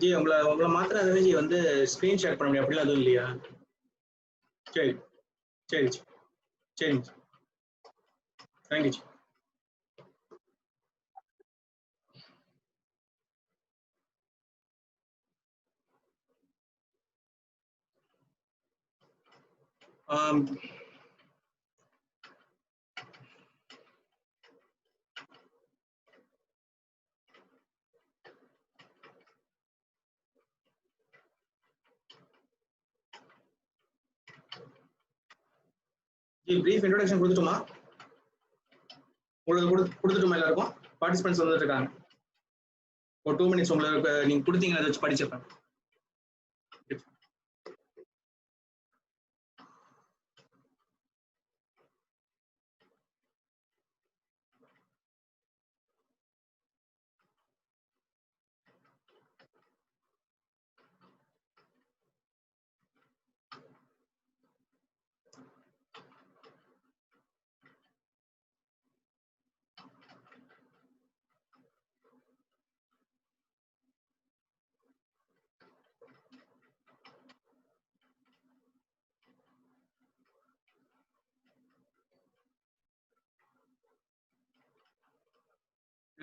G உங்களை மாத்திரம் அதுவே ஜி வந்து ஸ்கிரீன் ஷேர் பண்ண முடியும் அப்படிலாம் எதுவும் இல்லையா? சரி சரி சரிங்க thank you ji. Ji brief introduction கொடுத்துட்டுமா? உங்களுக்கு கொடுத்துட்டுமா? எல்லாருக்கும் பார்ட்டிசிபென்ட்ஸ் வந்துட்டு இருக்காங்க. ஒரு 2 மினிட்ஸ் உங்களுக்கு நீங்க கொடுத்தீங்கன்னா அதை வச்சு படிச்சிருப்பேன்.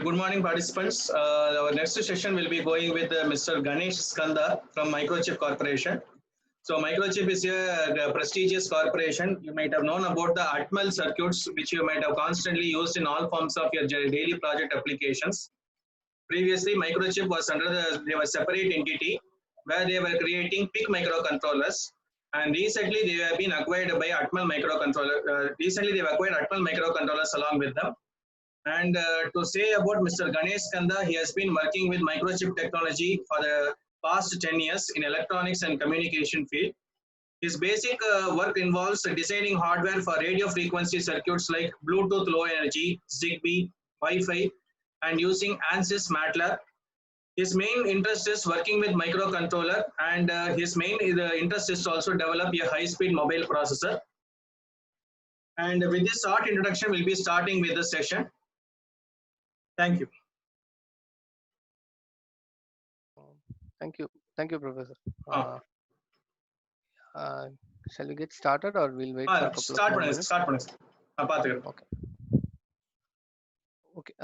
Good morning, participants. Our next session will be going with Mr. Ganesh Skanda from Microchip Corporation. So Microchip is a prestigious corporation. You might have known about the Atmel circuits, which you might have constantly used in all forms of your daily project applications. Previously, Microchip was they were separate entity where they were creating PIC microcontrollers. And recently, they have been acquired by Atmel microcontroller. Recently, they have acquired Atmel microcontrollers along with them. And to say about Mr. Ganesh Kanda, he has been working with microchip technology for the past 10 years in electronics and communication field. His basic work involves designing hardware for radio frequency circuits like Bluetooth Low Energy, Zigbee, Wi-Fi, and using ANSYS MATLAB. His main interest is working with microcontroller, and his main interest is to also develop a high-speed mobile processor. And with this short introduction, we'll be starting with the session. Thank you. Thank you, Professor. Shall we get started, or we'll wait for a couple of minutes? Start பண்ணுங்க. பாத்துக்கிறேன். Okay.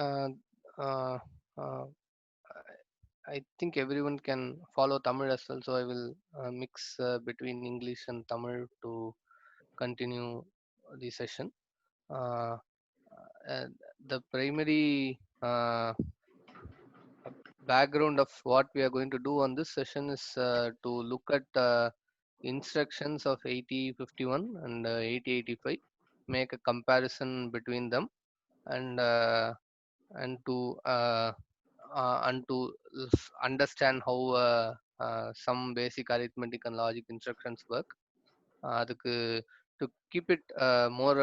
I think everyone can follow Tamil as well, so I will mix between English and Tamil to continue the session. The primary background of what we are going to do on this session is to look at instructions of 8051 and 8085, make a comparison between them, and to understand how some basic arithmetic and logic instructions work. அதுக்கு to keep it more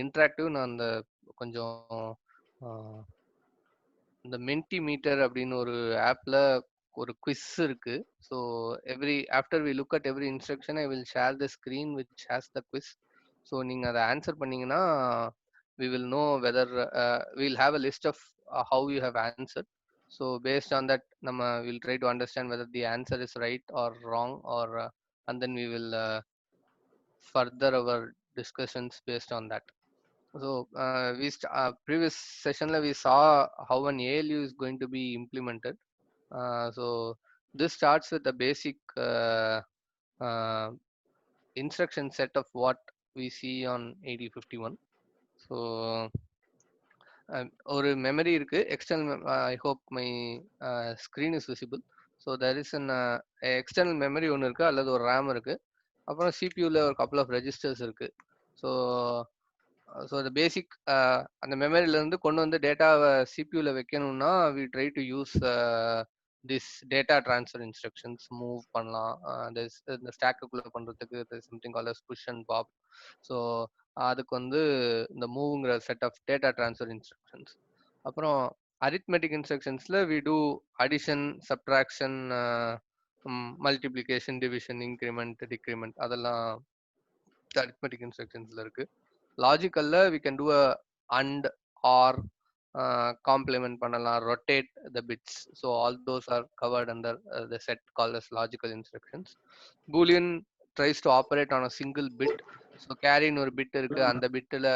interactive, நான் அந்த கொஞ்சம் இந்த Mentimeter அப்படின்னு ஒரு ஆப்ல ஒரு quiz இருக்கு. So after we look at every instruction I will share the screen which has the quiz. So நீங்கள் அதை ஆன்சர் பண்ணீங்கன்னா we will know whether we'll have a list of how you have answered. So based on that, we'll try to understand whether the answer is right or wrong, or and then we will further our discussions based on that. So previous session we saw how an ALU is going to be implemented. So this starts with the basic instruction set of what we see on 8051. So ஒரு memory இருக்கு, external. I hope my screen is visible. So there is an external memory ஒன்று இருக்கு, அல்லது ஒரு RAM இருக்கு. அப்புறம் சிபியூவில் ஒரு couple of registers இருக்கு. ஸோ அந்த பேசிக் அந்த மெமரியிலேருந்து கொண்டு வந்து டேட்டாவை சிபியூவில் வைக்கணும்னா we try to use this data transfer instructions. Move பண்ணலாம், இந்த ஸ்டாக்குக்குள்ளே பண்ணுறதுக்கு something call as push and pop. So அதுக்கு வந்து இந்த மூவ்ங்கிற set of data transfer instructions. அப்புறம் அரித்மெட்டிக் இன்ஸ்ட்ரக்ஷன்ஸில் we do addition, subtraction, multiplication, division, increment, decrement, அதெல்லாம் அரித்மெட்டிக் இன்ஸ்ட்ரக்ஷன்ஸில் இருக்குது. லாஜிக்கல்ல we can do a and, or, complement பண்ணலாம், rotate the bits. So all those are covered under the set called as logical instructions. Boolean tries to operate on a single bit. So carry ஒரு bit இருக்கு, அந்த bitல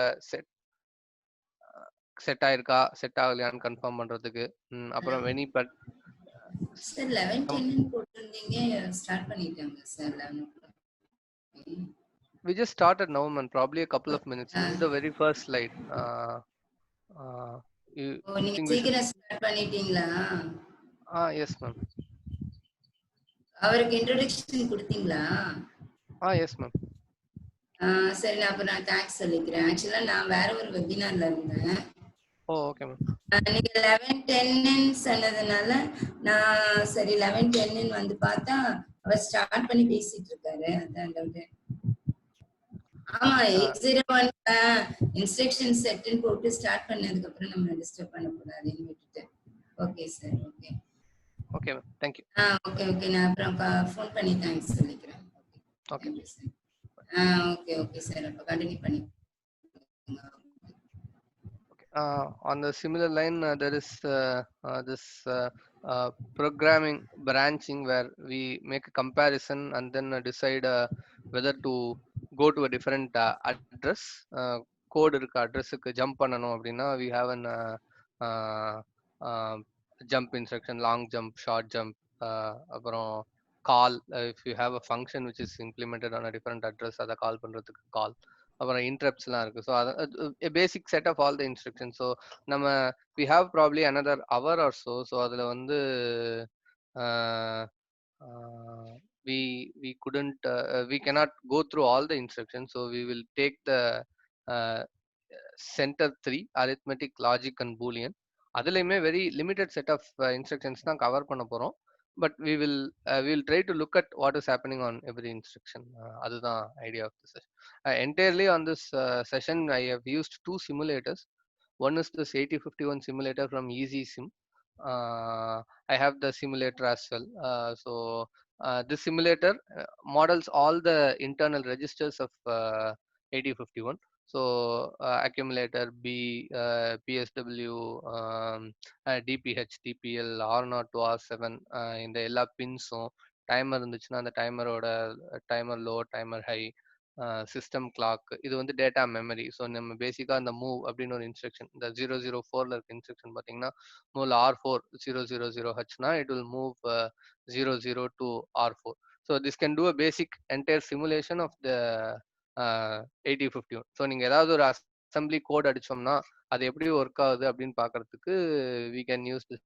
set ஆயிருக்கா set ஆகலையான்னு confirm பண்றதுக்கு. அப்புறம் many but sir 11:10 போட்டிருந்தீங்க, start பண்ணிட்டாங்க sir 11 o'clock. we just started now, man. Probably a couple of minutes. This is the very first slide. நீங்க think we should. சீக்கிரம் ஸ்டார்ட் பண்ணிட்டீங்களா? Yes ma'am. அவருக்கு introduction கொடுத்தீங்களா? Yes ma'am. சரி, நான் thanks சொல்லிக்கிறேன். ஆக்சுவலா நான் வேற ஒரு வெபினார்ல இருந்தேன். Okay ma'am. நீங்க 11:10 சொன்னதுனால நான் சரி 11:10 வந்து பார்த்தா அவர் ஸ்டார்ட் பண்ணி பேசிட்டு இருக்காரு. அதான் டவுட். ஆமா, 801 இன்ஸ்ட்ரக்ஷன் செட்னு போட்டு ஸ்டார்ட் பண்ணதுக்கு அப்புறம் நம்ம டிஸ்டர்ப் பண்ண கூடாதுன்னு விட்டுட்டேன். Okay sir. Okay ma'am, thank you. Okay நான் அப்புறம் ஃபோன் பண்ணி தேங்க்ஸ் சொல்லிக்கிறேன். Okay sir. ஓகே சார், அப்ப கண்டினியூ பண்ணி. On the similar line, there is this programming branching where we make a comparison and then decide whether to go to a different address. Code irukka address ku jump பண்ணனும் அப்படின்னா we have an jump instruction, long jump, short jump, அப்புறம் call. If you have a function which is implemented on a different address, அதை கால் பண்றதுக்கு call. அப்புறம் இன்டரப்ட்ஸ்லாம் இருக்கு. So a basic set of all the instructions. So நம்ம we have probably another hour or so. So அதில் வந்து we couldn't we cannot go through all the instructions. So we will take the center 3, arithmetic, logic and boolean. அதுலயுமே very limited set of instructions தான் cover பண்ண போறோம். But we will try to look at what is happening on every instruction. அதுதான் idea of the session. Entirely on this session I have used 2 simulators. One is this 8051 simulator from EasySim. I have the simulator as well. So this simulator models all the internal registers of 8051. So accumulator, B, PSW, DPH, DPL, R0 to R7, இந்த எல்லா பின்ஸும், timer இருந்துச்சுன்னா அந்த டைமரோட timer low, timer high, system clock, இது வந்து data memory. So நம்ம பேசிக்காக அந்த மூவ் அப்படின்னு ஒரு இன்ஸ்ட்ரக்ஷன், இந்த 004ல இருக்க இன்ஸ்ட்ரக்ஷன் பார்த்தீங்கன்னா move R4 000Hனா it will move 00 to R4. So this can do a basic entire simulation of the 8051. So நீங்கள் ஏதாவது ஒரு அசம்பிளி கோட் அடிச்சோம்னா அது எப்படி ஒர்க் ஆகுது அப்படின்னு பார்க்கறதுக்கு we can use this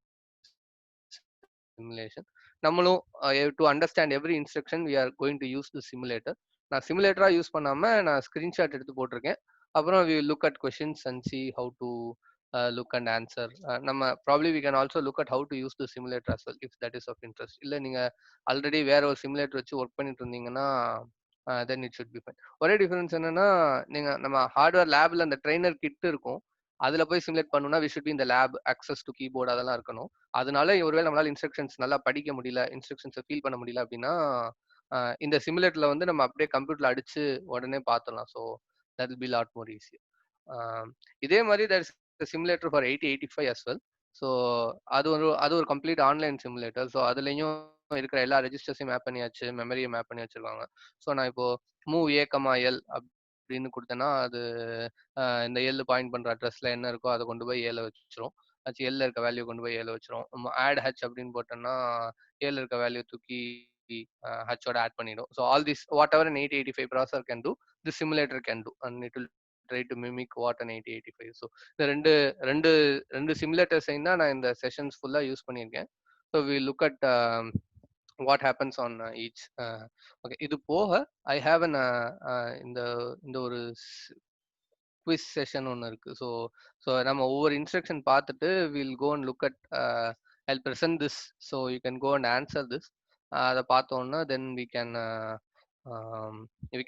simulation. நம்மளும் to understand every instruction we are going to use the simulator. நான் சிமுலேட்டரா யூஸ் பண்ணாம நான் ஸ்கிரீன்ஷாட் எடுத்து போட்டிருக்கேன். அப்புறம் we will look at questions and see how to look and answer. நம்ம probably we can also look at how to use the simulator as well if that is of interest. இல்ல நீங்க already வேற ஒரு simulator வச்சு work பண்ணிட்டு இருந்தீங்கன்னா then it should be fine. ஒரே difference என்னன்னா, நீங்க நம்ம ஹார்ட்வேர் லேப்ல அந்த ட்ரெய்னர் கிட் இருக்கும், அதுல போய் சிமுலேட் பண்ணணும்னா we should be in the lab, access to keyboard அதெல்லாம் இருக்கணும். அதனால ஒருவேளை நம்மளால இன்ஸ்ட்ரக்ஷன்ஸ் நல்லா படிக்க முடியல, இன்ஸ்ட்ரக்ஷன்ஸை ஃபீல் பண்ண முடியல அப்படின்னா இந்த சிமுலேட்டர்ல வந்து நம்ம அப்படியே கம்ப்யூட்டர்ல அடிச்சு உடனே பார்த்துடலாம். So that will be lot more easier. இதே மாதிரி there is a simulator for 8085 as well. So அது ஒரு கம்ப்ளீட் ஆன்லைன் சிமுலேட்டர். ஸோ அதுலயும் இருக்கிற எல்லா ரெஜிஸ்டர்ஸையும் மேப் பண்ணியாச்சு, மெமரியை மேப் பண்ணி வச்சிருக்காங்க. ஸோ நான் இப்போ மூவ் A, L அப்படின்னு கொடுத்தேன்னா அது இந்த எல் பாயிண்ட் பண்ற அட்ரஸ்ல என்ன இருக்கோ அதை கொண்டு போய் ஏல வச்சிரும். எல்ல இருக்க வேல்யூ கொண்டு போய் ஏல வச்சிரும். ஆட் ஹச் அப்படின்னு போட்டோம்னா ஏல இருக்க வேல்யூ தூக்கி ஹச்சோட ஆட் பண்ணிடும். So all this what ever an 8085 processor can do, this simulator can do, and it will try to mimic what an 8085. So இந்த ரெண்டு சிமுலேட்டர்ஸையும் தான் நான் இந்த செஷன்ஸ் ஃபுல்லா யூஸ் பண்ணியிருக்கேன். So we look at what happens on each. Okay, இது போக I have an இந்த ஒரு குவிஸ் செஷன் ஒன்று இருக்கு. ஸோ நம்ம ஒவ்வொரு இன்ஸ்ட்ரக்ஷன் பார்த்துட்டு will go and look at I'll present this, so you can go and answer this. அதை பார்த்தோம்னா then we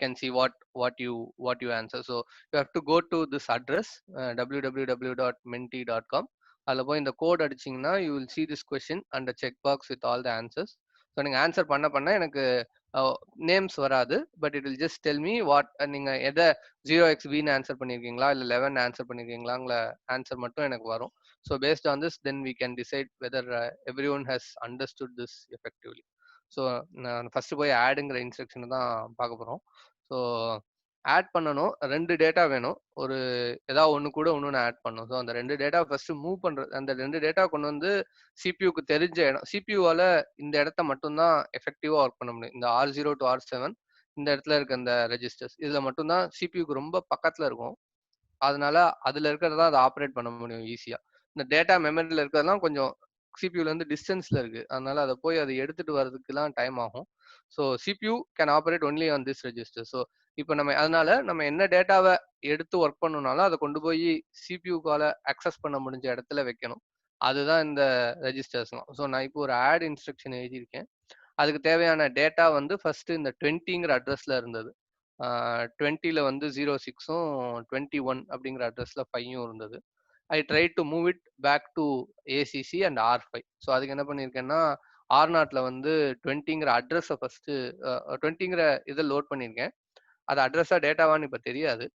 can see what you answer. So you have to go to this address www.menti.com. அதில் போய் இந்த code அடிச்சிங்கன்னா you will see this question and a checkbox with all the answers. So நீங்கள் answer பண்ண எனக்கு names வராது, but it will just tell me what நீங்கள் எதை 0xbன்னு ஆன்சர் பண்ணியிருக்கீங்களா இல்லை 11 ஆன்சர் பண்ணியிருக்கீங்களாங்கிற ஆன்சர் மட்டும் எனக்கு வரும். So based on this then we can decide whether every one has understood this effectively. So நான் ஃபர்ஸ்ட் போய் ஆடுங்கிற இன்ஸ்ட்ரக்ஷனை தான் பார்க்க போகிறோம். ஸோ ஆட் பண்ணணும், 2 டேட்டா வேணும், ஒரு ஏதாவது ஒன்று கூட ஒன்று ஆட் பண்ணணும். ஸோ அந்த 2 டேட்டா ஃபர்ஸ்ட் மூவ் பண்ணுறது, அந்த 2 டேட்டா கொண்டு வந்து சிபியூக்கு தெரிஞ்ச இடம், சிபியூவால் இந்த இடத்த மட்டும்தான் எஃபெக்டிவாக ஒர்க் பண்ண முடியும். இந்த R0 to R7 இந்த இடத்துல இருக்க இந்த ரெஜிஸ்டர்ஸ் இதில் மட்டும்தான் சிபியூக்கு ரொம்ப பக்கத்தில் இருக்கும். அதனால அதில் இருக்கிறதா அதை ஆப்ரேட் பண்ண முடியும் ஈஸியாக. இந்த டேட்டா மெமரியில் இருக்கிறதெல்லாம் கொஞ்சம் சிபியூலேருந்து டிஸ்டன்ஸில் இருக்குது, அதனால அதை போய் அதை எடுத்துகிட்டு வர்றதுக்குலாம் டைம் ஆகும். So CPU can operate only on this register. So இப்போ அதனால நம்ம என்ன டேட்டாவை எடுத்து ஒர்க் பண்ணணும்னாலும் அதை கொண்டு போய் சிபியூக்கால அக்சஸ் பண்ண முடிஞ்ச இடத்துல வைக்கணும். அதுதான் இந்த ரெஜிஸ்டர்ஸ்லாம். ஸோ நான் இப்போ ஒரு ஆட் இன்ஸ்ட்ரக்ஷன் எழுதியிருக்கேன். அதுக்கு தேவையான டேட்டா வந்து ஃபர்ஸ்ட் இந்த 20ங்கிற அட்ரஸ்ல இருந்தது. 20ல வந்து 06ம் 21 அப்படிங்கிற அட்ரஸ்ல 5ம் இருந்தது. I try to move it back to ACC and R5. So அதுக்கு என்ன பண்ணியிருக்கேன்னா R0ல வந்து 20ங்கிற அட்ரஸை ஃபர்ஸ்ட் 20ங்கிற இதை லோட் பண்ணியிருக்கேன். அது அட்ரஸா டேட்டாவான்னு இப்போ தெரியாது.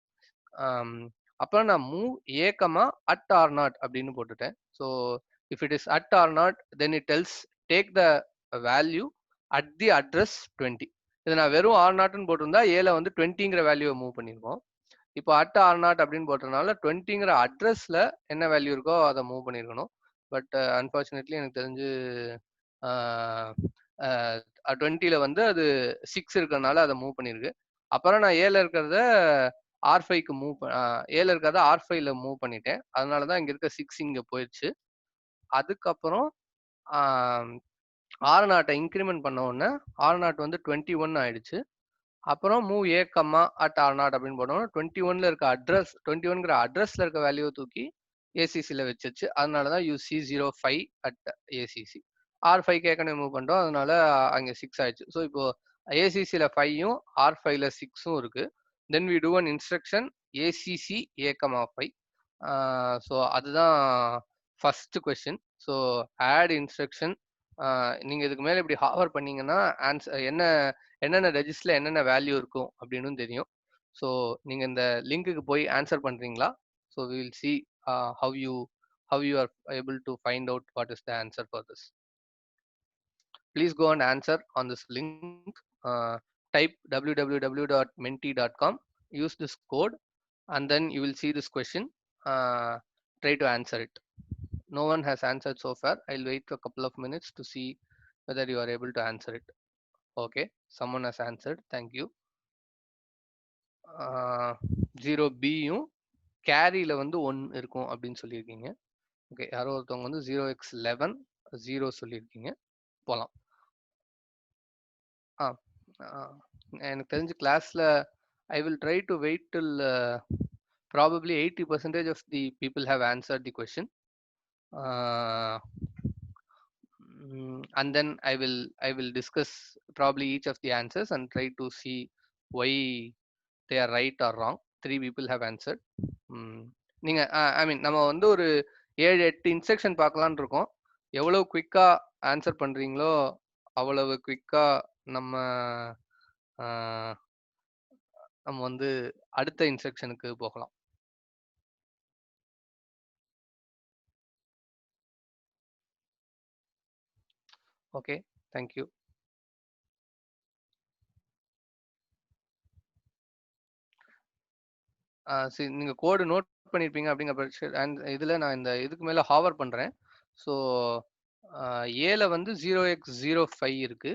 அப்புறம் நான் மூவ் ஏகமா at R0 அப்படின்னு போட்டுட்டேன். So if it is at R0 then it டெல்ஸ் take the value at the address 20. இது நான் வெறும் R0ன்னு போட்டிருந்தா ஏல வந்து 20ங்கிற வேல்யூவை மூவ் பண்ணியிருக்கோம். இப்போ at R0 அப்படின்னு போட்டதுனால 20ங்கிற அட்ரஸ்ல என்ன வேல்யூ இருக்கோ அதை மூவ் பண்ணியிருக்கணும். பட் அன்ஃபார்ச்சுனேட்லி எனக்கு தெரிஞ்சு 20ல வந்து அது 6 இருக்கிறதுனால அதை மூவ் பண்ணியிருக்கு. அப்புறம் நான் ஏல இருக்கிறத R5க்கு ஏல இருக்கிறத R5ல மூவ் பண்ணிட்டேன். அதனால தான் இங்க இருக்க 6 இங்க போயிடுச்சு. அதுக்கப்புறம் R0 இன்க்ரிமெண்ட் பண்ண உடனே R0 வந்து 21 ஆயிடுச்சு. அப்புறம் move A comma at R0 அப்படின்னு போட்டோம்னா 21ல இருக்க அட்ரஸ் 21ங்கிற அட்ரஸ்ல இருக்க வேல்யூ தூக்கி ஏசிசியில் வச்சிச்சு. அதனால தான் UC05 at ACC. R5 ஏற்கனவே மூவ் பண்ணிட்டோம், அதனால அங்கே 6 ஆயிடுச்சு. ஸோ இப்போ ஏசிசியில் 5ம் R5ல 6ம் இருக்கு. Then we do an instruction ACC A,5. So அதுதான் first question. So add instruction நீங்கள் இதுக்கு மேலே இப்படி ஹாவர் பண்ணீங்கன்னா ஆன்சர் என்னென்ன ரெஜிஸ்டர்ல என்னென்ன வேல்யூ இருக்கும் அப்படின்னு தெரியும். ஸோ நீங்கள் இந்த லிங்க்குக்கு போய் ஆன்சர் பண்ணுறீங்களா? So we will see how you are able to find out what is the answer for this. Please go and answer on this link. Type www.menti.com, use this code, and then you will see this question. Try to answer it. No one has answered so far. I'll wait a couple of minutes to see whether you are able to answer it. Okay, someone has answered. Thank you. 0B-யும் கேரியில் வந்து 1 இருக்கும் அப்படின்னு சொல்லியிருக்கீங்க. Okay, யாரோ ஒருத்தவங்க வந்து 0x11 0 சொல்லியிருக்கீங்க. போகலாம். எனக்கு தெரிஞ்ச கிளாஸில் I will try to wait till probably 80% of the people have answered the question. And then I will discuss probably each of the answers and try to see why they are right or wrong. 3 people have answered. நீங்க ஐ மீன் நம்ம வந்து ஒரு 7-8 instruction பார்க்கலான்னு இருக்கோம். எவ்வளவு குவிக்கா answer பண்றீங்களோ அவ்வளவு குவிக்கா நம்ம வந்து அடுத்த இன்ஸ்ட்ரக்ஷனுக்கு போகலாம். Okay, thank you. சரி, நீங்கள் கோடு நோட் பண்ணியிருப்பீங்க அப்படிங்கிற இதில் நான் இந்த இதுக்கு மேலே ஹாவர் பண்ணுறேன். ஸோ ஏல வந்து 0x05 இருக்கு,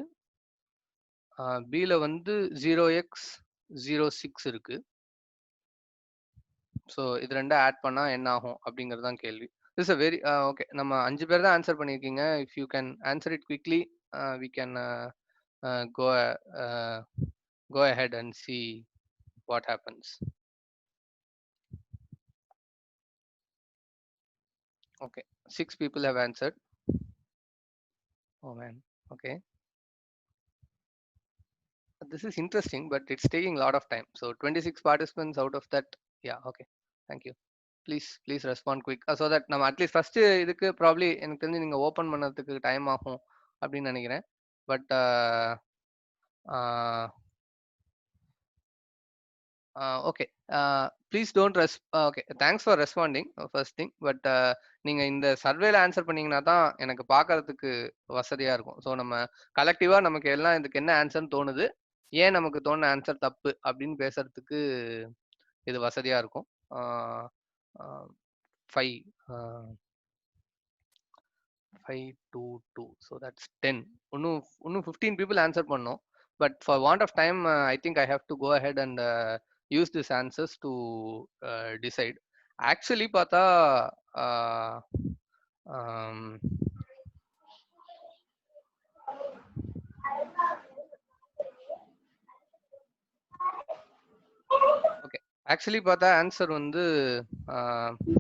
பியில் வந்து 0x06 இருக்கு. ஸோ இது ரெண்டும் ஆட் பண்ணால் என்ன ஆகும் அப்படிங்கிறது தான் கேள்வி. இட்ஸ் அ வெரி ஓகே, நம்ம 5 பேர் தான் ஆன்சர் பண்ணியிருக்கீங்க. If you can answer it quickly we can go ahead and see what happens. Okay, 6 people have answered. Oh man, okay. This is interesting, but it's taking a lot of time. So 26 participants out of that. Yeah, okay. Thank you. Please respond quick so that நம்ம at least first இதுக்கு probably எனக்கு தெரிஞ்சு நீங்க open பண்ணதுக்கு time ஆகும் அப்படின்னு நினைக்கிறேன். But okay, please don't okay, thanks for responding first thing. But நீங்க இந்த சர்வேல ஆன்சர் பண்ணீங்கன்னா தான் எனக்கு பார்க்கறதுக்கு வசதியா இருக்கும். ஸோ நம்ம கலெக்டிவா நமக்கு எல்லாம் இதுக்கு என்ன ஆன்சர்னு தோணுது, ஏன் நமக்கு தோணுன ஆன்சர் தப்பு அப்படின்னு பேசுறதுக்கு இது வசதியா இருக்கும். 5 to 2, so that's 10. இன்னும் 15 people answer பண்ணோம். But for want of time, I think I have to go ahead and use these answers to decide. Actually பார்த்தா ஓகே, ஆக்சுவலி பார்த்தா ஆன்சர் வந்து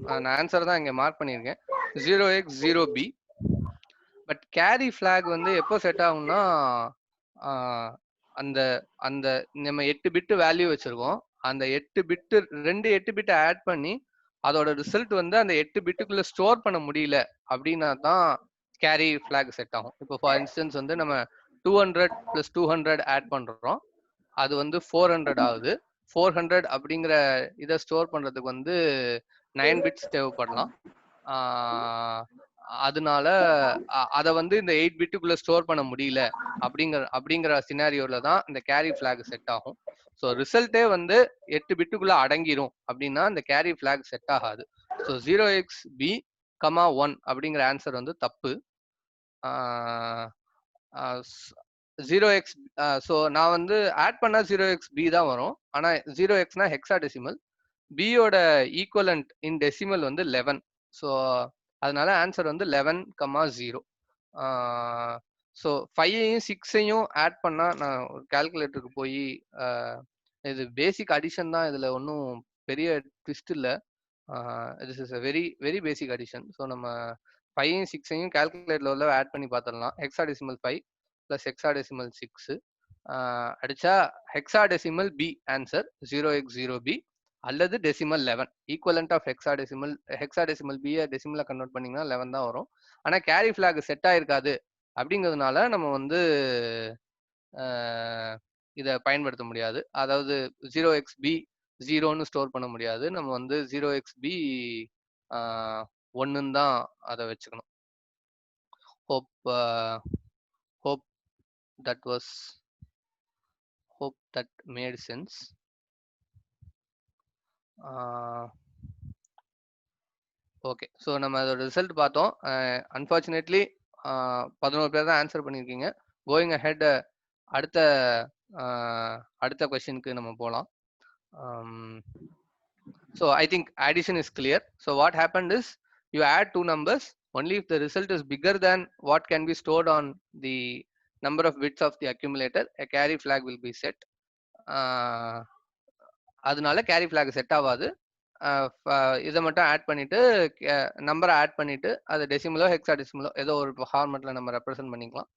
நான் ஆன்சர் தான் இங்கே மார்க் பண்ணியிருக்கேன், 0x0b. பட் கேரி ஃபிளாக் வந்து எப்போ செட் ஆகும்னா, அந்த அந்த நம்ம 8 பிட்டு வேல்யூ வச்சிருக்கோம், அந்த 8 பிட்டு 8 பிட்டை ஆட் பண்ணி அதோட ரிசல்ட் வந்து அந்த 8 பிட்டுக்குள்ள ஸ்டோர் பண்ண முடியல அப்படின்னா தான் கேரி ஃபிளாக் செட் ஆகும். இப்போ ஃபார் இன்ஸ்டன்ஸ் வந்து நம்ம 200 + 200 ஆட் பண்றோம், அது வந்து 400 ஆகுது. 400 அப்படிங்கிற இதை ஸ்டோர் பண்றதுக்கு வந்து 9 பிட்ஸ் தேவைப்படலாம். அதனால அதை வந்து இந்த 8 பிட்டுக்குள்ள ஸ்டோர் பண்ண முடியல அப்படிங்கிற சினாரியோல தான் இந்த கேரி ஃபிளாக் செட் ஆகும். ஸோ ரிசல்ட்டே வந்து 8 பிட்டுக்குள்ள அடங்கிரும் அப்படின்னா இந்த கேரி ஃபிளாக் செட் ஆகாது. ஸோ 0xb,1 அப்படிங்கிற ஆன்சர் வந்து தப்பு. 0x, ஸோ நான் வந்து ஆட் பண்ணா 0xb தான் வரும். ஆனா 0xனா ஹெக்ஸாடெசிமல், பியோட ஈக்குவலண்ட் இன் டெசிமல் வந்து 11. ஸோ அதனால ஆன்சர் வந்து 11,0. ஸோ 5ஐயும் 6ஐயும் ஆட் பண்ணா, நான் ஒரு கால்குலேட்டருக்கு போய் இது பேசிக் அடிஷன் தான், இதுல ஒன்றும் பெரிய ட்விஸ்ட் இல்லை. This is a very very basic addition. So நம்ம 5ஐயும் 6ஐயும் கால்குலேட்டர்ல ஆட் பண்ணி பார்த்துடலாம். ஹெக்ஸாடெசிமல் 5 + ஹெக்ஸாடெசிமல் 6 அடிச்சா ஹெக்ஸாடெசிமல் பி ஆன்சர் 0x0b அல்லது டெசிமல் 11. ஈக்குவலண்ட் ஆஃப் ஹெக்ஸாடெசிமல் பியை டெசிமலா கன்வெர்ட் பண்ணீங்கன்னா 11 தான் வரும். ஆனா கேரி ஃபிளாக் செட் ஆயிருக்காது அப்படிங்கிறதுனால நம்ம வந்து இதை பயன்படுத்த முடியாது. அதாவது 0xb 0ன்னு ஸ்டோர் பண்ண முடியாது. நம்ம வந்து 0xb 1ன்னு தான் அதை வச்சுக்கணும். hope that made sense. Okay, so நம்ம அதோட ரிசல்ட் பார்த்தோம். அன்ஃபார்ச்சுனேட்லி 11 பேர் தான் ஆன்சர் பண்ணியிருக்கீங்க. கோயிங் அஹெட் அடுத்த கொஸ்டினுக்கு நம்ம போகலாம். So I think addition is clear. So what happened is you add two numbers only if the result is bigger than what can be stored on the number of bits of the accumulator, a carry flag will be set. அதனால carry flag set ஆகாது. இதை மட்டும் add பண்ணிட்டு நம்பரை add பண்ணிட்டு அது டெசிமலோ ஹெக்ஸாடெசிமலோ ஏதோ ஒரு ஃபார்மெட்ல நம்ம ரெப்ரசென்ட் பண்ணிக்கலாம்.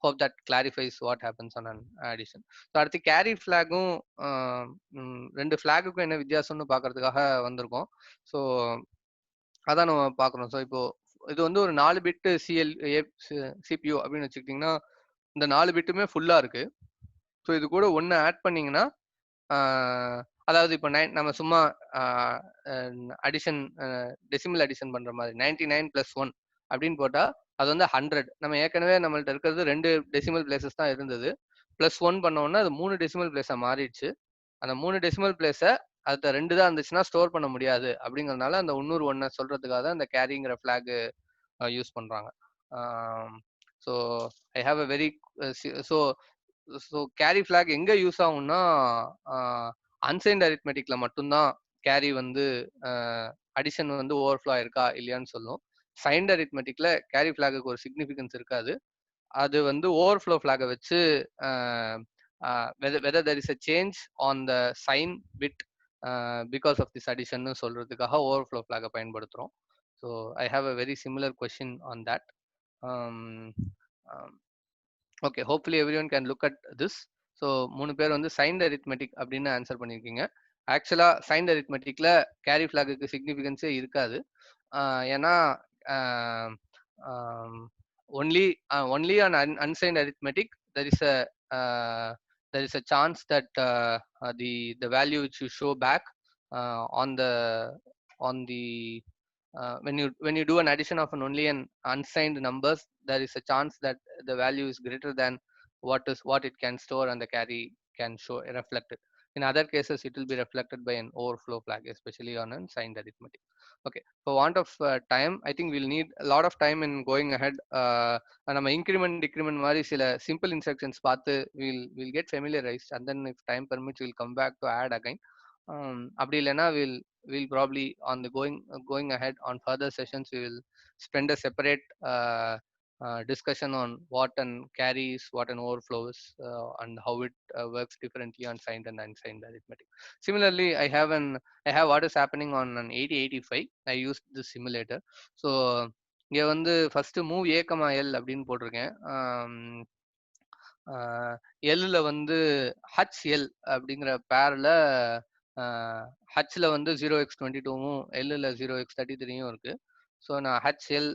hope that clarifies what happens on an addition. So அடுத்து கேரி ஃபிளாகும் ரெண்டு ஃபிளாகுக்கும் என்ன வித்தியாசம்னு பார்க்கறதுக்காக வந்திருக்கோம். ஸோ அதான் நம்ம பார்க்குறோம். ஸோ இப்போ இது வந்து ஒரு 4 பிட்டு சிபியூ அப்படின்னு வச்சுக்கிட்டிங்கன்னா இந்த 4 பிட்டுமே ஃபுல்லாக இருக்கு. ஸோ இது கூட ஒன்று ஆட் பண்ணிங்கன்னா, அதாவது இப்போ நம்ம சும்மா அடிஷன் டெசிமல் அடிஷன் பண்ணுற மாதிரி 99 + 1 அப்படின்னு போட்டால் அது வந்து 100. நம்ம ஏற்கனவே நம்மள்ட்ட இருக்கிறது 2 டெசிமல் பிளேசஸ் தான் இருந்தது. +1 பண்ணோன்னா அது 3 டெசிமல் பிளேஸாக மாறிடுச்சு. அந்த 3 டெசிமல் பிளேஸை அடுத்த 2 தான் இருந்துச்சுன்னா ஸ்டோர் பண்ண முடியாது அப்படிங்கிறதுனால அந்த 1 சொல்றதுக்காக அந்த கேரிங்கிற ஃபிளாக் யூஸ் பண்ணுறாங்க. So I have a very so carry flag எங்கே யூஸ் ஆகும்னா அன்சைன்ட் அரித்மெட்டிக்ல மட்டும்தான் கேரி வந்து அடிஷன் வந்து ஓவர்ஃப்ளோ ஆயிருக்கா இல்லையான்னு சொல்லும். சைன்ட் அரித்மெட்டிக்ல கேரி ஃபிளாகுக்கு ஒரு சிக்னிஃபிகன்ஸ் இருக்காது. அது வந்து ஓவர்ஃப்ளோ ஃபிளாகை வச்சு whether there is a change on the sign bit because of this addition சொல்றதுக்காக ஓவர்ஃப்ளோ ஃபிளாகை பயன்படுத்துறோம். So I have a very similar question on that. Okay, hopefully every one can look at this. So 3 பேர் வந்து signed arithmetic அப்படின்னு answer பண்ணியிருக்கீங்க. ஆக்சுவலா signed அரித்மெட்டிக்ல carry ஃபிளாகுக்கு சிக்னிஃபிகன்ஸே இருக்காது. ஏன்னா only on unsigned arithmetic there is a chance that the value which you show back on the when you do an addition of only an unsigned numbers, there is a chance that the value is greater than what it can store and the carry can show reflected. In other cases, it will be reflected by an overflow flag, especially on unsigned arithmetic. Okay, for want of time, I think we'll need a lot of time in going ahead. நம்ம increment decrement மாதிரி சில simple instructions பார்த்து we'll get familiarized, and then if time permits we'll come back to add again. அப்படி இல்லைன்னா we'll probably on the going ahead on further sessions we will spend a separate discussion on what an carries, what an overflows, and how it works differently on signed and unsigned arithmetic. Similarly, I have what is happening on an 8085. I used this simulator. So இங்க வந்து first move ஏ comma L அப்படின்னு போட்டிருக்கேன். எல்ல வந்து HL அப்படிங்கிற பேர்ல ஹச்ல வந்து 0x22வும் எல்ல 0x33யும் இருக்கு. ஸோ நான் HL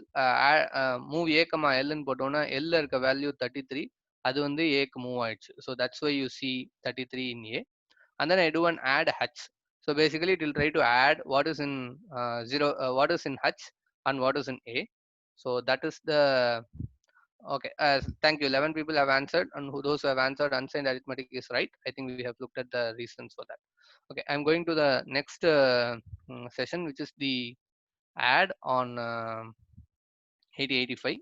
மூவ் ஏ கமா எல்னு போட்டோம்னா எல்ல இருக்க வேல்யூ 33, அது வந்து ஏக்கு மூவ் ஆயிடுச்சு. So that's why you see 33 in A. And then I do an add H. So basically it will try to add what is in what is in H and what is in A. So that is the okay. Thank you. 11 people have answered, and those who have answered unsigned arithmetic is right. I think we have looked at the reasons for that. Okay, I'm going to the next session, which is the add on 8085.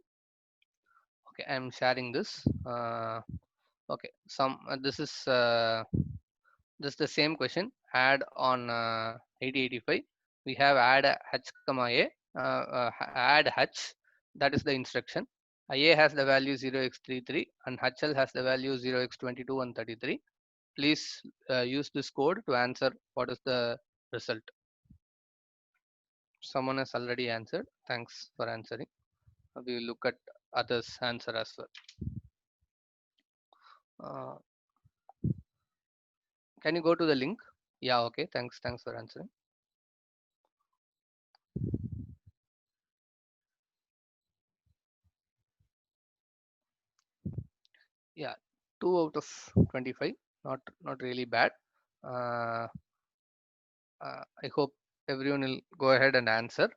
Okay, I'm sharing this. Okay, this is the same question. Add on 8085. We have add H comma A. Add H. That is the instruction. A has the value 0x33 and HL has the value 0x22 and 33. Please use this code to answer what is the result. Someone has already answered. Thanks for answering. We will look at others' answer as well. Can you go to the link? Yeah, okay. Thanks for answering. Yeah, 2 out of 25. Not really bad. I hope everyone will go ahead and answer.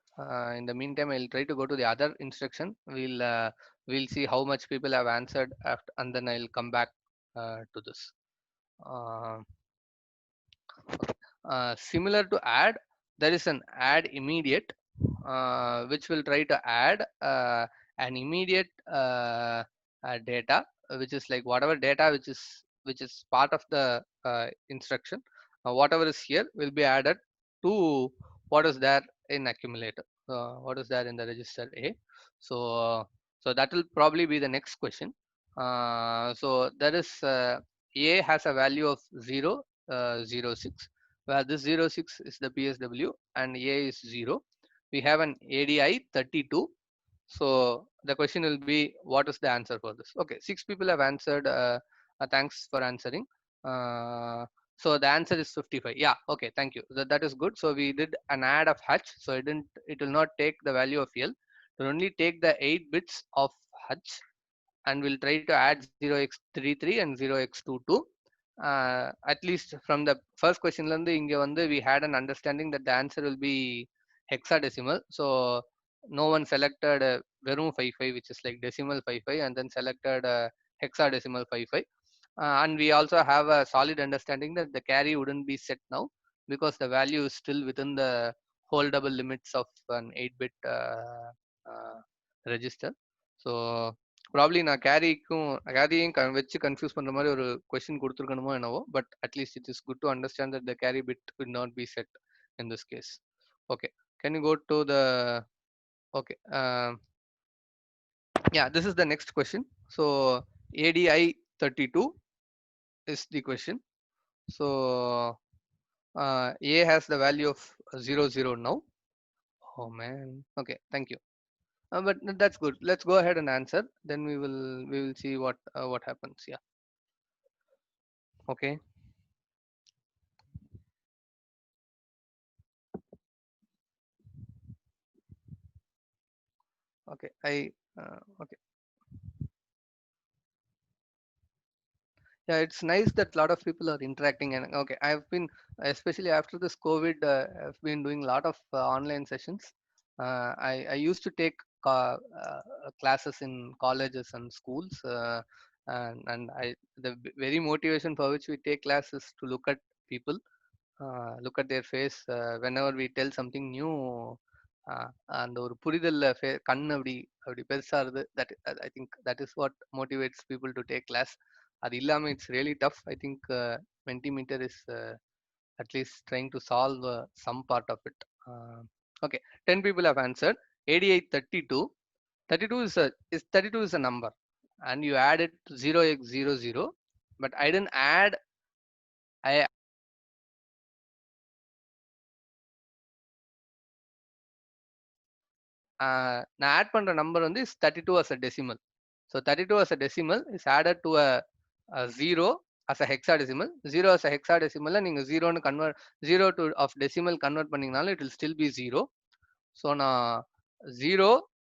In the meantime, I'll try to go to the other instruction. We'll see how much people have answered after, and then I'll come back to this. Similar to add, there is an add immediate, which will try to add an immediate data, which is like whatever data which is part of the instruction. Whatever is here will be added to what is there in accumulator, what is there in the register A. So that will probably be the next question. So there is A has a value of 0, 06, where this 06 is the PSW and A is 0. We have an ADI 32. So the question will be, what is the answer for this? Okay, 6 people have answered. Thanks for answering. So the answer is 55. Yeah, okay, thank you. That is good. So we did an add of H. So it will not take the value of L. It will only take the 8 bits of H, and we'll try to add 0x33 and 0x22. At least from the first question, we had an understanding that the answer will be hexadecimal. So no one selected verum 55, which is like decimal 55, and then selected hexadecimal 55. And we also have a solid understanding that the carry wouldn't be set now because the value is still within the holdable limits of an 8-bit register. So probably நான் கேரியும் வச்சு confuse பண்ற மாதிரி ஒரு question கொடுத்துருக்கணுமோ என்னவோ, but at least it is good to understand that the carry bit will not be set in this case. Okay, can you go to the okay yeah, this is the next question. So ADI 32 is the question. So A has the value of 00 now. Oh man, okay, thank you. But that's good. Let's go ahead and answer. Then we will see what happens. Yeah. Okay. Okay. Okay. Yeah, it's nice that a lot of people are interacting. And okay, I've been, especially after this COVID, I've been doing a lot of online sessions. I used to take classes in colleges and schools, and the very motivation for which we take classes to look at people, look at their face whenever we tell something new. அந்த ஒரு புரிதல்ல கண் அப்படி அப்படி பெருசாருது. That I think that is what motivates people to take class. அது இல்லாம it's really tough. I think Mentimeter is at least trying to solve some part of it. Okay, 10 people have answered. 8832. 32 is a number, and you add it to 0x00, but I didn't add. நான் add பண்ற number வந்து is 32 as a decimal. So 32 as a decimal is added to a 0 as a hexadecimal. 0 as a hexadecimal நீங்க 0 convert 0 to of decimal convert பண்ணீங்கனாலும் it will still be 0. So நான் 0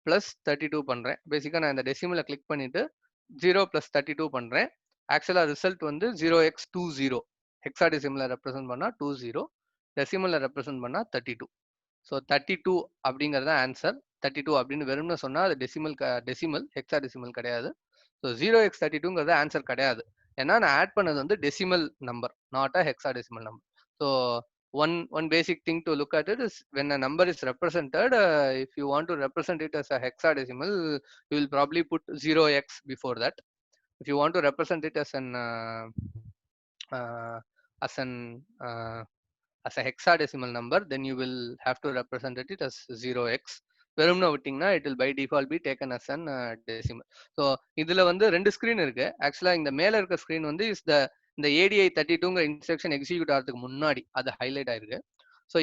plus 32 பண்றேன். பேசிக்கா நான் இந்த டெசிமலை click பண்ணிட்டு 0 plus 32 பண்றேன். ஆக்சுவலா result வந்து 0x20. ஹெக்ஸாடெசிமலை ரெப்ரசென்ட் பண்ணா 20, டெசிமலை ரெப்ரசென்ட் பண்ணா 32. ஸோ 32 அப்படிங்கிறது ஆன்சர். 32 அப்படின்னு வெறும்னு சொன்னா அது டெசிமல் ஹெக்ஸாடெசிமல் கிடையாது. ஸோ 0x32ங்கிறது ஆன்சர் கிடையாது. ஏன்னா நான் ஆட் பண்ணது வந்து decimal number, not a hexadecimal number. So one basic thing to look at it is when a number is represented, if you want to represent it as a hexadecimal, you will probably put 0x before that. If you want to represent it as a hexadecimal number, then you will have to represent it as 0x. வெறும்னா விட்டிங்கன்னா it will by default be taken as an decimal. So இதுல வந்து 2 screen இருக்கு. ஆக்சுவலா இந்த மேல இருக்க screen வந்து இஸ் இந்த ADI32ங்கிற இன்ஸ்ட்ரக்ஷன் எக்ஸிக்யூட் ஆகிறதுக்கு முன்னாடி அது ஹைலைட் ஆயிருக்கு. ஸோ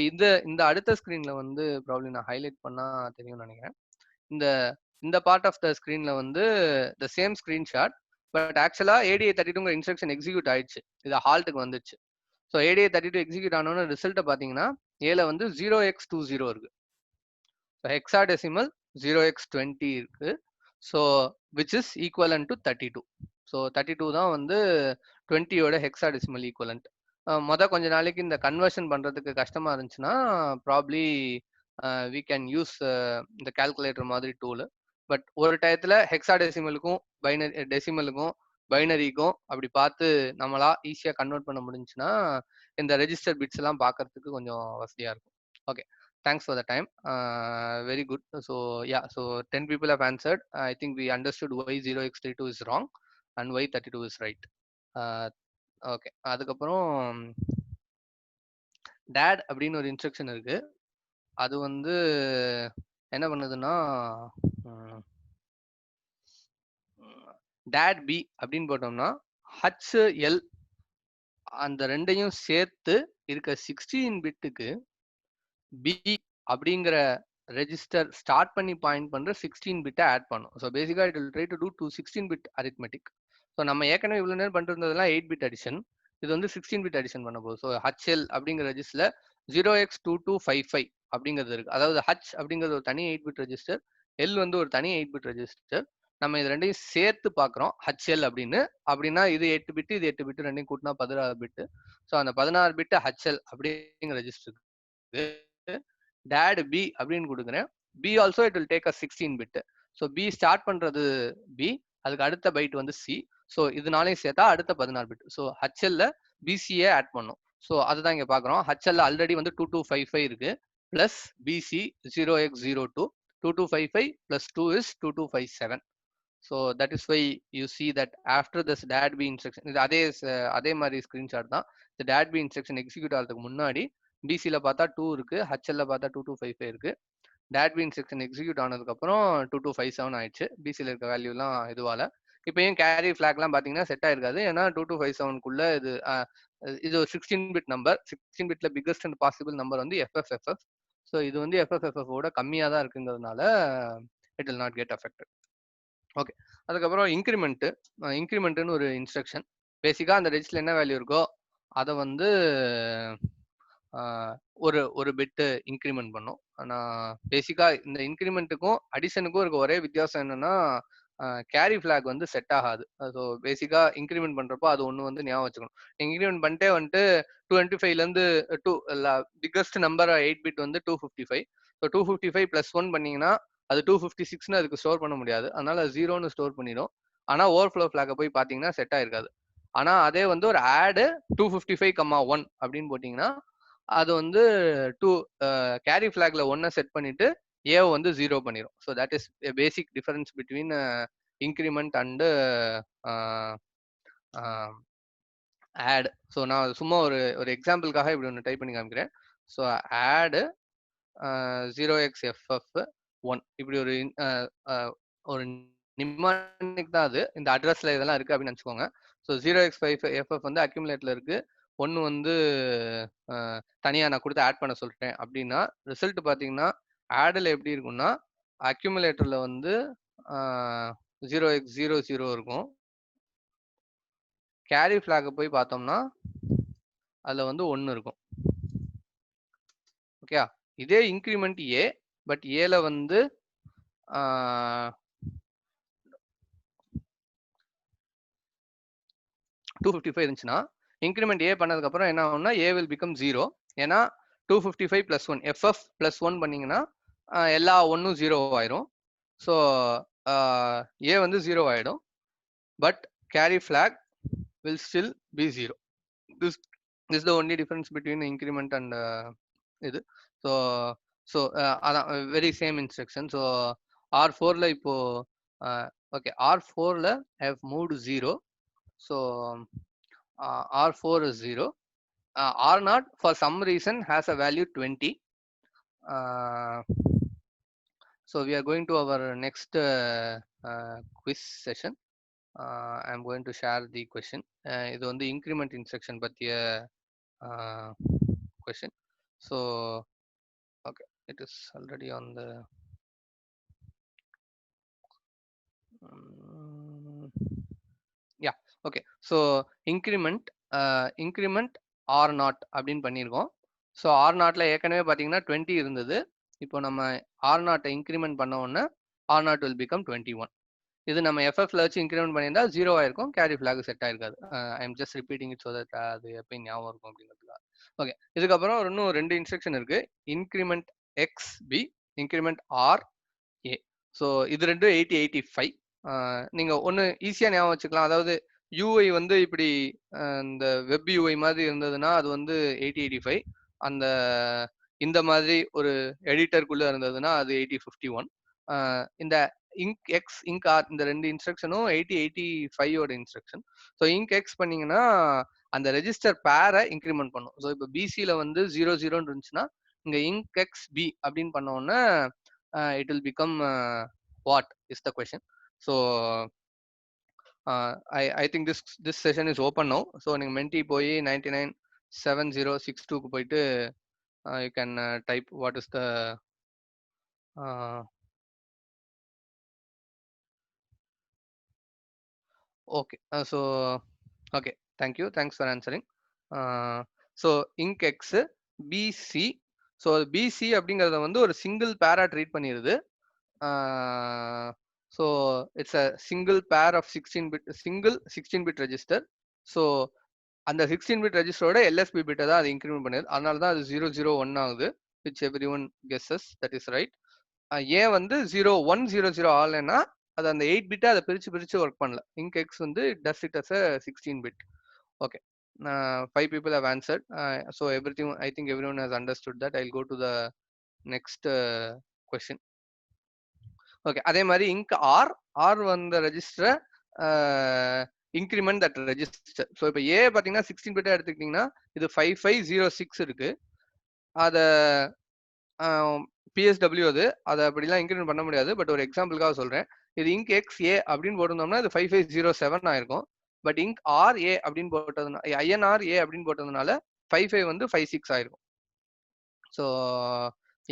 இந்த அடுத்த ஸ்கிரீன்ல வந்து ப்ராப்ளம் நான் ஹைலைட் பண்ணா தெரியும்னு நினைக்கிறேன். இந்த பார்ட் ஆஃப் த ஸ்கிரீன்ல வந்து த சேம் ஸ்கிரீன்ஷாட், பட் ஆக்சுவலா ADI32ங்கிற இன்ஸ்ட்ரக்ஷன் எக்ஸிக்யூட் ஆயிடுச்சு. இது ஹால்ட்டுக்கு வந்துச்சு. ஸோ ADI32 எக்ஸிக்யூட் ஆனோன்னு ரிசல்ட்டை பார்த்தீங்கன்னா ஏல வந்து 0x20 இருக்கு. ஸோ ஹெக்ஸாடெசிமல் 0x20 இருக்கு. So which is equivalent to 32. So 32 தான் வந்து 20யோட ஹெக்ஸாடெசிமல் ஈக்குவலன்ட். கொஞ்ச நாளைக்கு இந்த கன்வர்ஷன் பண்றதுக்கு கஷ்டமா இருந்துச்சுன்னா ப்ராப்ளி வி கேன் யூஸ் இந்த கால்குலேட்டர் மாதிரி டூலு. பட் ஒரு டயத்துல ஹெக்ஸாடெசிமலுக்கும் டெசிமலுக்கும் பைனரிக்கும் அப்படி பார்த்து நம்மளா ஈஸியா கன்வெர்ட் பண்ண முடிஞ்சுன்னா இந்த ரெஜிஸ்டர் பிட்ஸ் எல்லாம் பார்க்கறதுக்கு கொஞ்சம் வசதியா இருக்கும். Okay, thanks for the time. Very good. So yeah, so 10 people have answered. I think we understood why 0x32 is wrong and why 32 is right. Okay, அதுக்கப்புறம் dad அப்படின்னு ஒரு இன்ஸ்ட்ரக்ஷன் இருக்கு. அது வந்து என்ன பண்ணுதுன்னா dad b அப்படின்னு போட்டோம்னா HL அந்த ரெண்டையும் சேர்த்து இருக்க 16 பிட்டுக்கு பி அப்படிங்கிற ரெஜிஸ்டர் ஸ்டார்ட் பண்ணி பாயிண்ட் பண்ற 16 பிட்டை ஆட் பண்ணும். ஸோ பேசிக்கா it will try to do 16 bit arithmetic. So நம்ம ஏற்கனவே இவ்வளவு நேரம் பண்ணிருந்ததெல்லாம் 8 பிட் அடிஷன், இது வந்து 16 பிட் அடிஷன் பண்ண போகுது. ஸோ HL அப்படிங்கிற ரெஜிஸ்டர்ல 0x2255 அப்படிங்கிறது இருக்கு. அதாவது H அப்படிங்கிறது ஒரு தனி 8 பிட் ரெஜிஸ்டர், L வந்து ஒரு தனி 8 பிட் ரெஜிஸ்டர். நம்ம இது ரெண்டையும் சேர்த்து பாக்குறோம் HL அப்படின்னா இது 8 பிட், இது 8 பிட், ரெண்டையும் கூட்டினா 16 பிட். ஸோ அந்த 16 பிட் HL அப்படிங்கிற ரெஜிஸ்டருக்கு dad b அப்படின்னு கொடுக்குறேன். b also it will take a 16 bit. so b start பண்றது b, அதுக்கு அடுத்த பைட் வந்து c. so இதனாலையும் சேர்த்தா அடுத்த 16 பிட். so HL ல bc ஆட் பண்ணும். so அதுதான் இங்க பாக்குறோம். HL ஆல்ரெடி வந்து 2255 இருக்கு, plus bc 0x02. 2255 plus 2 is 2257. so that is why you see that after this dad b instruction, இது அதே மாதிரி ஸ்கிரீன்ஷாட் தான். இந்த dad b instruction எக்ஸிக்யூட் ஆகிறதுக்கு முன்னாடி பிசில பார்த்தா 2 இருக்கு, HL பார்த்தா 2255 இருக்கு. dad b instruction எக்ஸிக்யூட் ஆனதுக்கு அப்புறம் 2257 ஆயிடுச்சு. பிசில இருக்க வேல்யூ எல்லாம் இதுவால இப்பயும் கேரி ஃபிளாக் எல்லாம் பாத்தீங்கன்னா செட் ஆயிருக்காது. ஏன்னா 2257குள்ள இது ஒரு 16 பிட் நம்பர். 16 பிட்ல பிக்கஸ்ட் அண்ட் பாசிபிள் நம்பர் வந்து FFFF. ஸோ இது வந்து FFFF ஓட கம்மியா தான் இருக்குங்கிறதுனால it will not get affected. Okay, அதுக்கப்புறம் இன்க்ரிமெண்ட்னு ஒரு இன்ஸ்ட்ரக்ஷன். பேசிக்கா அந்த ரெஜிஸ்டர்ல என்ன வேல்யூ இருக்கோ அதை வந்து ஒரு பிட்டு இன்க்ரிமெண்ட் பண்ணும். ஆனா பேசிக்கா இந்த இன்க்ரிமெண்ட்டுக்கும் அடிஷனுக்கும் இருக்க ஒரே வித்தியாசம் என்னன்னா கேரி ஃபிளாக் வந்து செட் ஆகாது. ஸோ பேசிக்கா இன்க்ரிமெண்ட் பண்றப்போ அது ஒன்று வந்து ஞாபகம் வச்சுக்கணும். இன்க்ரிமெண்ட் பண்ணிட்டே வந்துட்டு 225லேருந்து டூ பிக்கஸ்ட் நம்பர் 8 பிட் வந்து 255. ஸோ 255 + 1 பண்ணீங்கன்னா அது 256ன்னு அதுக்கு ஸ்டோர் பண்ண முடியாது. அதனால 0ன்னு ஸ்டோர் பண்ணிடும். ஆனால் ஓவர்ஃப்ளோ ஃபிளாகை போய் பார்த்தீங்கன்னா செட் ஆயிருக்காது. ஆனால் அதே வந்து ஒரு ஆடு 255,1 அப்படின்னு போட்டிங்கன்னா அது வந்து டூ கேரி ஃபிளாக்ல 1 செட் பண்ணிட்டு ஏ வந்து 0 பண்ணிடும். So that is basic difference between increment and add. So நான் சும்மா ஒரு எக்ஸாம்பிளுக்காக இப்படி ஒன்று டைப் பண்ணி காமிக்கிறேன். ஸோ ஆடு 0xFF1 இப்படி ஒரு நிமானிக் தான் அது. இந்த அட்ரஸ்ல இதெல்லாம் இருக்கு அப்படின்னு நினச்சிக்கோங்க. ஸோ 0x5FF வந்து அக்யூமுலேட்ல இருக்கு. 1 வந்து தனியாக நான் கொடுத்து ஆட் பண்ண சொல்லிட்டேன் அப்படின்னா ரிசல்ட் பார்த்தீங்கன்னா ஆடில் எப்படி இருக்கும்னா அக்யூமுலேட்டர்ல வந்து 0x00 இருக்கும். கேரி ஃபிளாக் போய் பார்த்தோம்னா அதுல வந்து 1 இருக்கும். ஓகே, இதே இன்க்ரிமெண்ட் ஏ, பட் ஏல வந்து 255 இருந்துச்சுன்னா இன்க்ரிமெண்ட் ஏ பண்ணதுக்கு அப்புறம் என்ன ஆகும்னா ஏ வில் பிகம் 0. ஏன்னா 255 + 1 FF + 1 பண்ணீங்கன்னா எல்லா 1ம் 0 ஆயிரும். ஸோ ஏ வந்து 0 ஆயிடும். But carry flag will still be 0. This is the only difference between increment and இது. ஸோ அதான் வெரி சேம் இன்ஸ்ட்ரக்ஷன். ஸோ R4ல இப்போ ஓகே R4ல have moved 0. So R4 is 0. R0 for some reason has a value 20. So we are going to our next quiz session. I'm going to share the question. இது வந்து increment instruction பத்திய question. So okay, it is already on the yeah, okay. So increment R0 அப்படின்னு பண்ணியிருக்கோம். So R0ல ஏற்கனவே பார்த்தீங்கன்னா 20 இருந்தது. இப்போ நம்ம R0 இன்க்ரிமெண்ட் பண்ண உடனே R0 will become 21. இது நம்ம எஃப்எஃப்ல வச்சு இன்க்ரிமெண்ட் பண்ணியிருந்தா 0 ஆயிருக்கும், கேரி ஃபிளாக் செட் ஆயிருக்காது. I am just repeating it so that அது எப்பயும் ஞாபகம் இருக்கும் அப்படிங்கிறதுக்காக. ஓகே, இதுக்கப்புறம் இன்னும் 2 இன்ஸ்ட்ரக்ஷன் இருக்கு. Increment XB, increment RA. So இது 2 8085. நீங்க ஒன்று ஈஸியாக ஞாபகம் வச்சுக்கலாம். அதாவது யூஐ வந்து இப்படி இந்த வெப் யூஐ மாதிரி இருந்ததுன்னா அது வந்து 8085. அந்த இந்த மாதிரி ஒரு எடிட்டருக்குள்ள இருந்ததுன்னா அது 8051. இந்த இங்க் எக்ஸ் இங்க் ஆர் இந்த 2 இன்ஸ்ட்ரக்ஷனும் 8085ஓட இன்ஸ்ட்ரக்ஷன். ஸோ இங்க் எக்ஸ் பண்ணீங்கன்னா அந்த ரெஜிஸ்டர் பேரை இன்க்ரிமெண்ட் பண்ணும். ஸோ இப்போ பிசியில் வந்து 00 இருந்துச்சுன்னா இங்கே இங்க் எக்ஸ் பி அப்படின்னு பண்ண உடனே it will become what is the question. So I think this session is open no. So நீங்கள் மென்டி போய் 997062க்கு போயிட்டு you can type what is the okay. So okay, thank you, thanks for answering. So inc x bc. So BC அப்படிங்கிறத வந்து ஒரு single பேரா treat பண்ணிடுது. So it's a single pair of 16 bit register. So அந்த 16 bit ரெஜிஸ்டரோட LSB பிட்டை தான் அது increment பண்ணிடுது. அதனால தான் அது 001 ஆகுது, which every one guesses, that is right. ஏன் வந்து 0100 ஆகலைன்னா அது அந்த 8 பிட்டை அதை பிரிச்சு ஒர்க் பண்ணல. இங்க் எக்ஸ் வந்து does it as a 16 bit. Okay, 5 people have answered. So everything, I think everyone has understood that. I'll go to the next question. Okay, அதே மாதிரி இங்க் ஆர் வந்த ரெஜிஸ்டரை இன்க்ரிமெண்ட் தட் ரெஜிஸ்டர். ஸோ இப்போ ஏ பார்த்தீங்கன்னா 16 பிட்டா எடுத்துக்கிட்டிங்கன்னா இது 5506 இருக்கு. அதை பிஎஸ்டபிள்யூ அதை அப்படிலாம் இன்க்ரிமெண்ட் பண்ண முடியாது. பட் ஒரு எக்ஸாம்பிளுக்காக சொல்றேன். இது இங்க் எக்ஸ் ஏ அப்படின்னு போட்டிருந்தோம்னா இது 5507 ஆயிருக்கும். பட் இங்க் ஆர் ஏ அப்படின்னு போட்டதுனால ஐஎன்ஆர் ஏ அப்படின்னு போட்டதுனால 55 வந்து 56 ஆயிருக்கும். ஸோ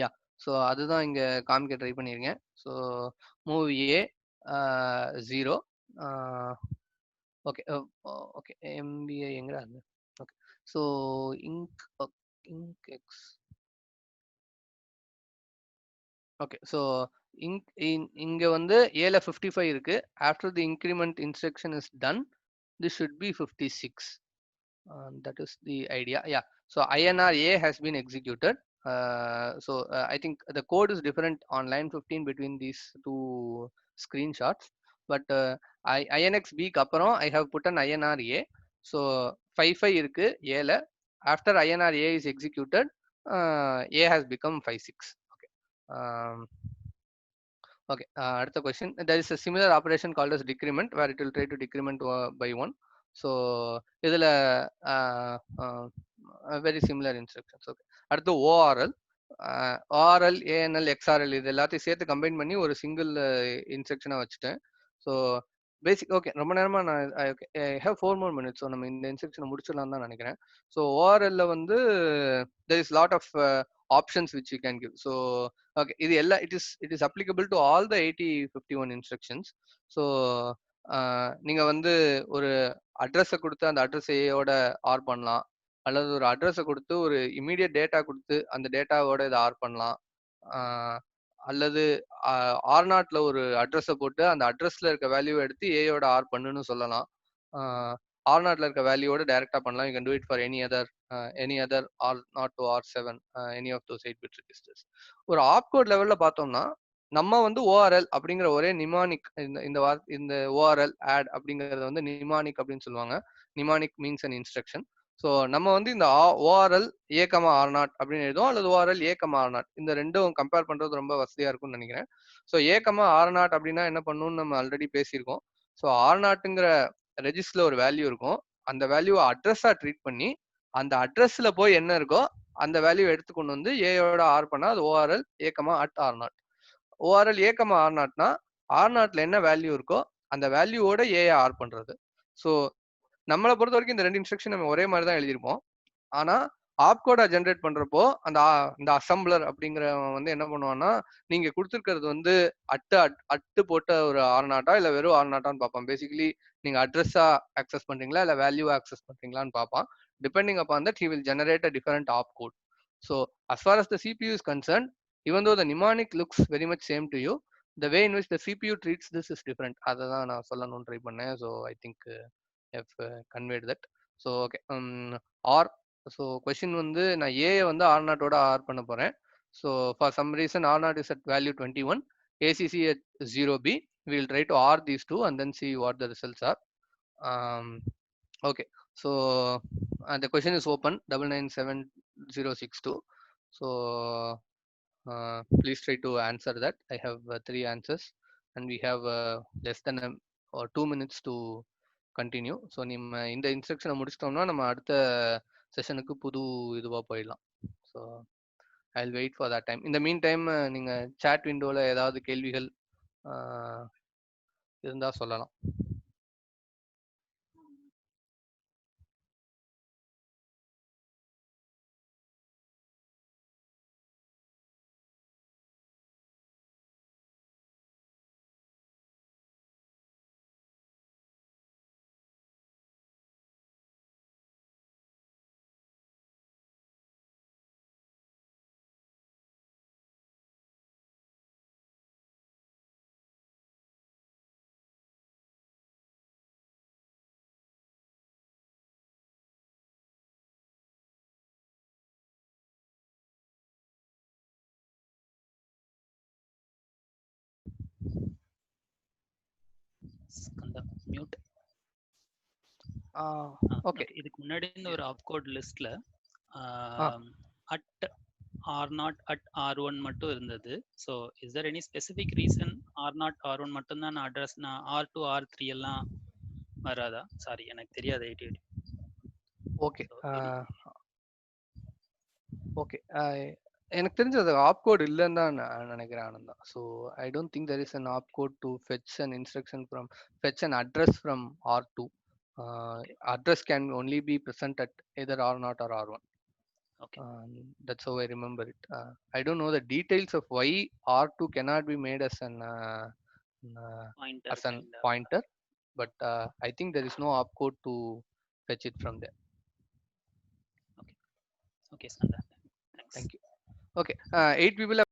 யா, ஸோ அதுதான் இங்க காமிக்க ட்ரை பண்ணியிருக்கேன். ஸோ மூவ் ஏ 0. ஓகே ஓகே, எம்பிஐ எங்க okay. So ink X Okay, so இங்க வந்து ஏல 55 இருக்கு. After the increment instruction is done, this should be 56. That is the idea. Yeah. So INR A has been executed. I think the code is different on line 15 between these two screenshots. But INX B க்கு அப்புறம் I have put an INR A. So 55 இருக்கு ஏல. After INR A is executed, A has become 56. Okay. Okay. அடுத்த question. There is a similar operation called as decrement where it will try to decrement by 1. So இதுல very similar instructions. Okay. அடுத்து ORL. ORL, ANL, XRL இது எல்லாத்தையும் சேர்த்து combine பண்ணி ஒரு single இன்ஸ்ட்ரக்ஷனா வச்சுட்டேன். So basic okay ரொம்ப நேரமா நான் ஹேவ் 4 more minutes. ஸோ நம்ம இந்த இன்ஸ்ட்ரக்ஷனை முடிச்சிடலாம் தான் நினைக்கிறேன். ஸோ ORL வந்து there is lot of options which you can give. So okay, இது எல்லா it is applicable to all the 8051 instructions. So நீங்க வந்து ஒரு அட்ரஸை கொடுத்து அந்த அட்ரஸ் ஏயோட ஆர் பண்ணலாம், அல்லது ஒரு அட்ரஸை கொடுத்து ஒரு இமீடியட் டேட்டா கொடுத்து அந்த டேட்டாவோட இதை ஆர் பண்ணலாம், அல்லது ஆர் நாட்ல ஒரு அட்ரஸை போட்டு அந்த அட்ரஸ்ல இருக்க வேல்யூவை எடுத்து ஏயோட ஆர் பண்ணுன்னு சொல்லலாம். ஆர் நாட்ல இருக்க வேல்யூவோட டைரக்டா பண்ணலாம். You can do it for any other or not to R7 any of those 8 bit registers. ஒரு ஆப்கோட் லெவல்ல பார்த்தோம்னா நம்ம வந்து ஓஆர்எல் அப்படிங்கிற ஒரே நிமானிக் இந்த ஓஆர்எல் ஆட் அப்படிங்கறத வந்து நிமானிக் அப்படின்னு சொல்லுவாங்க. Pneumonic means an instruction. So நம்ம வந்து இந்த ஓஆர்எல் A,R0 அப்படின்னு எழுதுவோம், அல்லது ஓஆர்எல் A,R0 இந்த ரெண்டும் கம்பேர் பண்றது ரொம்ப வசதியா இருக்கும்னு நினைக்கிறேன். ஸோ A,R0 அப்படின்னா என்ன பண்ணணும்னு நம்ம ஆல்ரெடி பேசியிருக்கோம். ஸோ R0ங்கிற ரெஜிஸ்டர்ல ஒரு வேல்யூ இருக்கும். அந்த வேல்யூவை அட்ரஸா ட்ரீட் பண்ணி அந்த அட்ரஸ்ல போய் என்ன இருக்கோ அந்த வேல்யூ எடுத்து கொண்டு வந்து ஏயோட ஆர் பண்ணா அது ஓஆர்எல் A,R0. ஓஆர்எல் A,R0னா R0ல என்ன வேல்யூ இருக்கோ அந்த வேல்யூவோட ஏ ஆர் பண்றது. ஸோ நம்மளை பொறுத்த வரைக்கும் இந்த ரெண்டு இன்ஸ்ட்ரக்ஷன் நம்ம ஒரே மாதிரி தான் எழுதியிருப்போம். ஆனா ஆப்கோடா ஜென்ரேட் பண்றப்போ அந்த அசம்பிளர் அப்படிங்கிறவன் வந்து என்ன பண்ணுவான்னா, நீங்க கொடுத்துருக்கிறது வந்து அட்டு போட்ட ஒரு R0 இல்ல வெறும் R0 பார்ப்பான். பேசிக்கலி நீங்க அட்ரஸா ஆக்சஸ் பண்றீங்களா இல்ல வேல்யூ ஆக்சஸ் பண்றீங்களான்னு பார்ப்பான். Depending upon that he will generate a different opcode. So as far as the CPU is concerned, even though the mnemonic looks very much same to you, the way in which the CPU treats this is different. அதை தான் நான் சொல்லணும்னு try பண்ணேன். So I think have conveyed that. So okay, or so question வந்து நான் A வந்து R0 or பண்ண போறேன். So for some reason R0 is at value 21, ACC at 0B. We will try to OR these two and then see what the results are. Okay, so the question is open 997062. So please try to answer that. I have 3 answers and we have less than 2 minutes to continue. So நம்ம இந்த இன்ஸ்ட்ரக்ஷனை முடிச்சிட்டோம்னா நம்ம அடுத்த செஷனுக்கு புது இதுவாக போயிடலாம். So I will wait for that time. இந்த mean time நீங்கள் chat விண்டோவில் ஏதாவது கேள்விகள் இருந்தால் சொல்லலாம். மியூட். ஓகே, இதுக்கு முன்னாடி இந்த ஒரு ஆப்கோட் லிஸ்ட்ல அட் R0 at R1 மட்டும் இருந்தது. So is there any specific reason R0 R1 மட்டும் தான் அட்ரஸ், நான் R2 R3 எல்லாம் வராதா? சாரி, எனக்கு தெரியாது. 88. ஓகே ஓகே, எனக்கு தெரிஞ்சது ஆப்கோட் இல்லைன்னு தான் நான் நினைக்கிறேன் Ananda. So I don't think there is an opcode to fetch an instruction from fetch an address from R2. Address can only be present at either R0 or R1. Okay. That's how I remember it. I don't know the details of why R2 cannot be made as an pointer, but I think there is no opcode to fetch it from there. Okay, Sandra. Thanks. Thank you. Okay, 8 people have